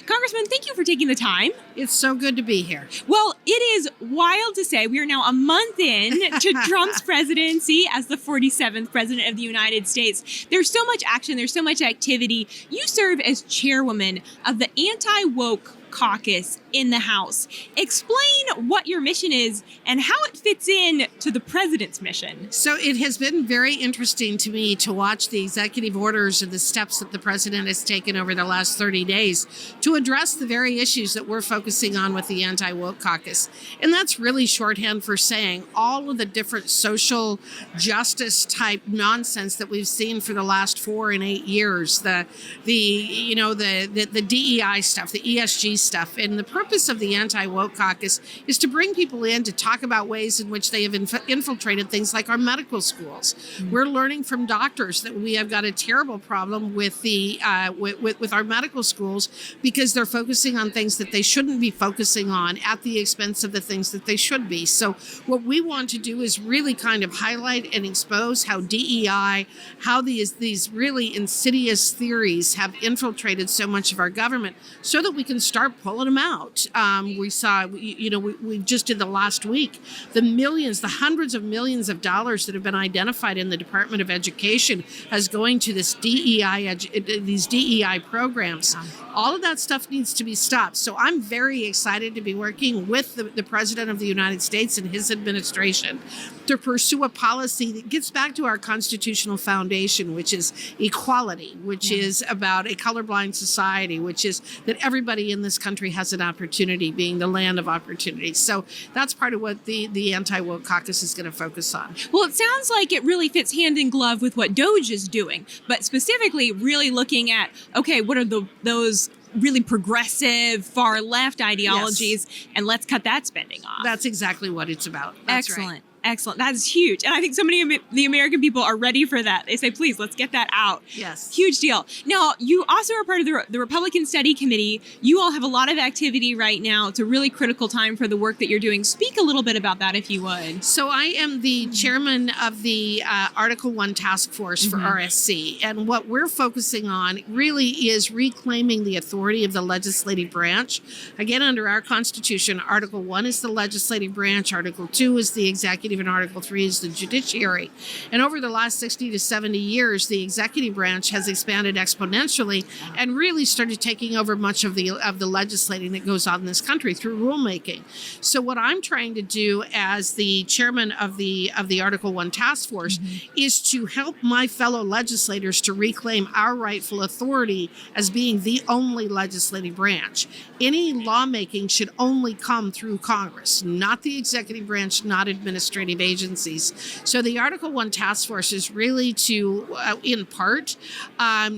Congressman, thank you for taking the time. It's so good to be here. Well, it is wild to say we are now a month in to Trump's presidency as the 47th president of the United States. There's so much action. There's so much activity. You serve as chairwoman of the anti-woke caucus in the House. Explain what your mission is and how it fits in to the president's mission. So it has been very interesting to me to watch the executive orders and the steps that the president has taken over the last 30 days to address the very issues that we're focusing on with the anti-woke caucus. And that's really shorthand for saying all of the different social justice type nonsense that we've seen for the last 4 and 8 years, the DEI stuff, the ESG stuff. And the purpose of the anti-woke caucus is to bring people in to talk about ways in which they have infiltrated things like our medical schools. Mm-hmm. We're learning from doctors that we have got a terrible problem with the with our medical schools because they're focusing on things that they shouldn't be focusing on at the expense of the things that they should be. So what we want to do is really kind of highlight and expose how DEI, how these really insidious theories have infiltrated so much of our government so that we can start pulling them out. We saw, we just did the last week, the hundreds of millions of dollars that have been identified in the Department of Education as going to these DEI programs. All of that stuff needs to be stopped. So I'm very excited to be working with the President of the United States and his administration to pursue a policy that gets back to our constitutional foundation, which is equality, which is about a colorblind society, which is that everybody in this country has an opportunity, being the land of opportunity. So that's part of what the anti-woke caucus is going to focus on. Well, it sounds like it really fits hand in glove with what DOJ is doing, but specifically really looking at, okay, what are those really progressive, far left ideologies, and let's cut that spending off. That's exactly what it's about. That's Excellent. Right. Excellent. That is huge. And I think so many of the American people are ready for that. They say, please, let's get that out. Yes. Huge deal. Now, you also are part of the Republican Study Committee. You all have a lot of activity right now. It's a really critical time for the work that you're doing. Speak a little bit about that, if you would. So I am the chairman of the Article 1 Task Force for RSC. And what we're focusing on really is reclaiming the authority of the legislative branch. Again, under our Constitution, Article 1 is the legislative branch, Article 2 is the executive, and Article 3 is the judiciary. And over the last 60 to 70 years, the executive branch has expanded exponentially and really started taking over much of the legislating that goes on in this country through rulemaking. So what I'm trying to do as the chairman of the Article 1 Task Force is to help my fellow legislators to reclaim our rightful authority as being the only legislative branch. Any lawmaking should only come through Congress, not the executive branch, not administrative agencies. So the Article 1 Task Force is really to, in part,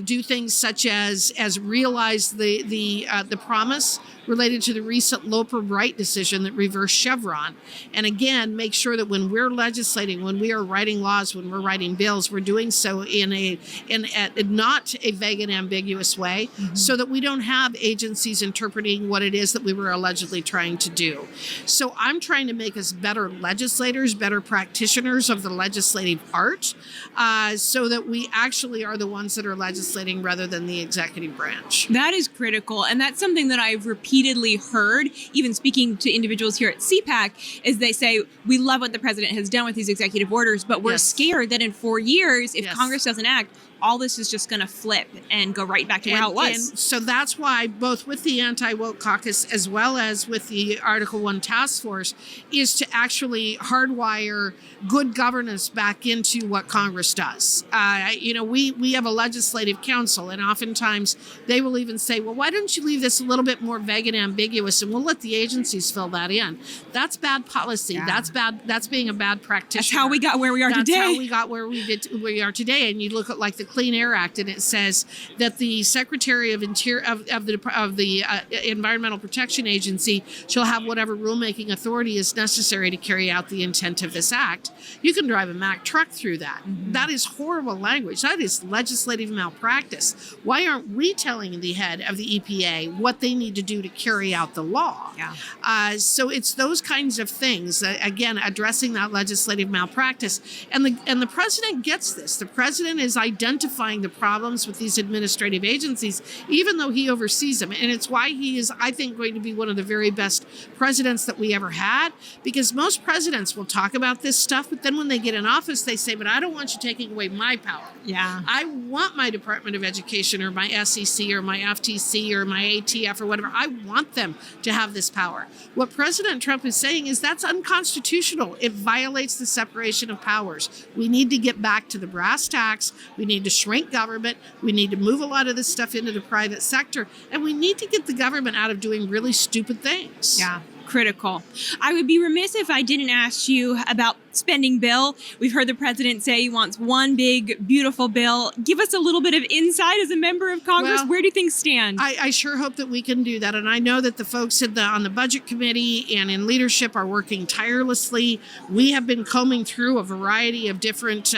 do things such as realize the promise related to the recent Loper-Bright decision that reversed Chevron. And again, make sure that when we're legislating, when we are writing laws, when we're writing bills, we're doing so in not a vague and ambiguous way, so that we don't have agencies interpreting what it is that we were allegedly trying to do. So I'm trying to make us better legislators, better practitioners of the legislative art, so that we actually are the ones that are legislating rather than the executive branch. That is critical. And that's something that I've repeatedly heard, even speaking to individuals here at CPAC, is they say, we love what the president has done with these executive orders, but we're scared that in 4 years, if Congress doesn't act, all this is just going to flip and go right back to how it was. And so that's why both with the anti-woke caucus as well as with the Article 1 Task Force is to actually hardwire good governance back into what Congress does. We have a legislative council, and oftentimes they will even say, well, why don't you leave this a little bit more vague and ambiguous, and we'll let the agencies fill that in. That's bad policy. Yeah. That's bad. That's being a bad practitioner. That's how we got where we are today. That's how we got where we are today. And you look at like the Clean Air Act, and it says that the Secretary of Interior of the Environmental Protection Agency shall have whatever rulemaking authority is necessary to carry out the intent of this act. You can drive a Mack truck through that. That is horrible language. That is legislative malpractice. Why aren't we telling the head of the EPA what they need to do to carry out the law? Yeah. So it's those kinds of things. Again, addressing that legislative malpractice, and the president gets this. The president is identifying identifying the problems with these administrative agencies, even though he oversees them. And it's why he is, I think, going to be one of the very best presidents that we ever had, because most presidents will talk about this stuff, but then when they get in office, they say, but I don't want you taking away my power. Yeah. I want my Department of Education or my SEC or my FTC or my ATF or whatever. I want them to have this power. What President Trump is saying is that's unconstitutional. It violates the separation of powers. We need to get back to the brass tacks. We need to shrink government. We need to move a lot of this stuff into the private sector. And we need to get the government out of doing really stupid things. Yeah. Critical. I would be remiss if I didn't ask you about spending bill. We've heard the president say he wants one big, beautiful bill. Give us a little bit of insight as a member of Congress. Well, where do things stand? I sure hope that we can do that. And I know that the folks on the budget committee and in leadership are working tirelessly. We have been combing through a variety of different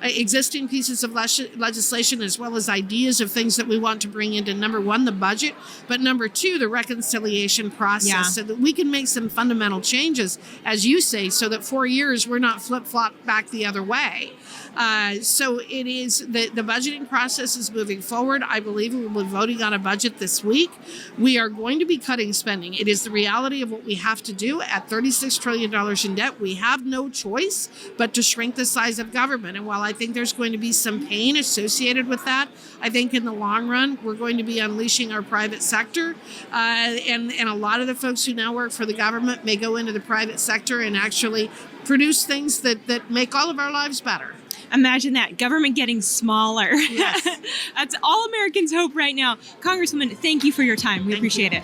existing pieces of legislation, as well as ideas of things that we want to bring into, number one, the budget, but number two, the reconciliation process, so that we can make some fundamental changes, as you say, so that 4 years we're not flip-flop back the other way. So it is, the budgeting process is moving forward. I believe we will be voting on a budget this week. We are going to be cutting spending. It is the reality of what we have to do. At $36 trillion in debt, we have no choice but to shrink the size of government. And while I think there's going to be some pain associated with that, I think in the long run, we're going to be unleashing our private sector. And a lot of the folks who now work for the government may go into the private sector and actually produce things that make all of our lives better. Imagine that, government getting smaller. Yes. That's all Americans hope right now. Congresswoman, thank you for your time. We appreciate it.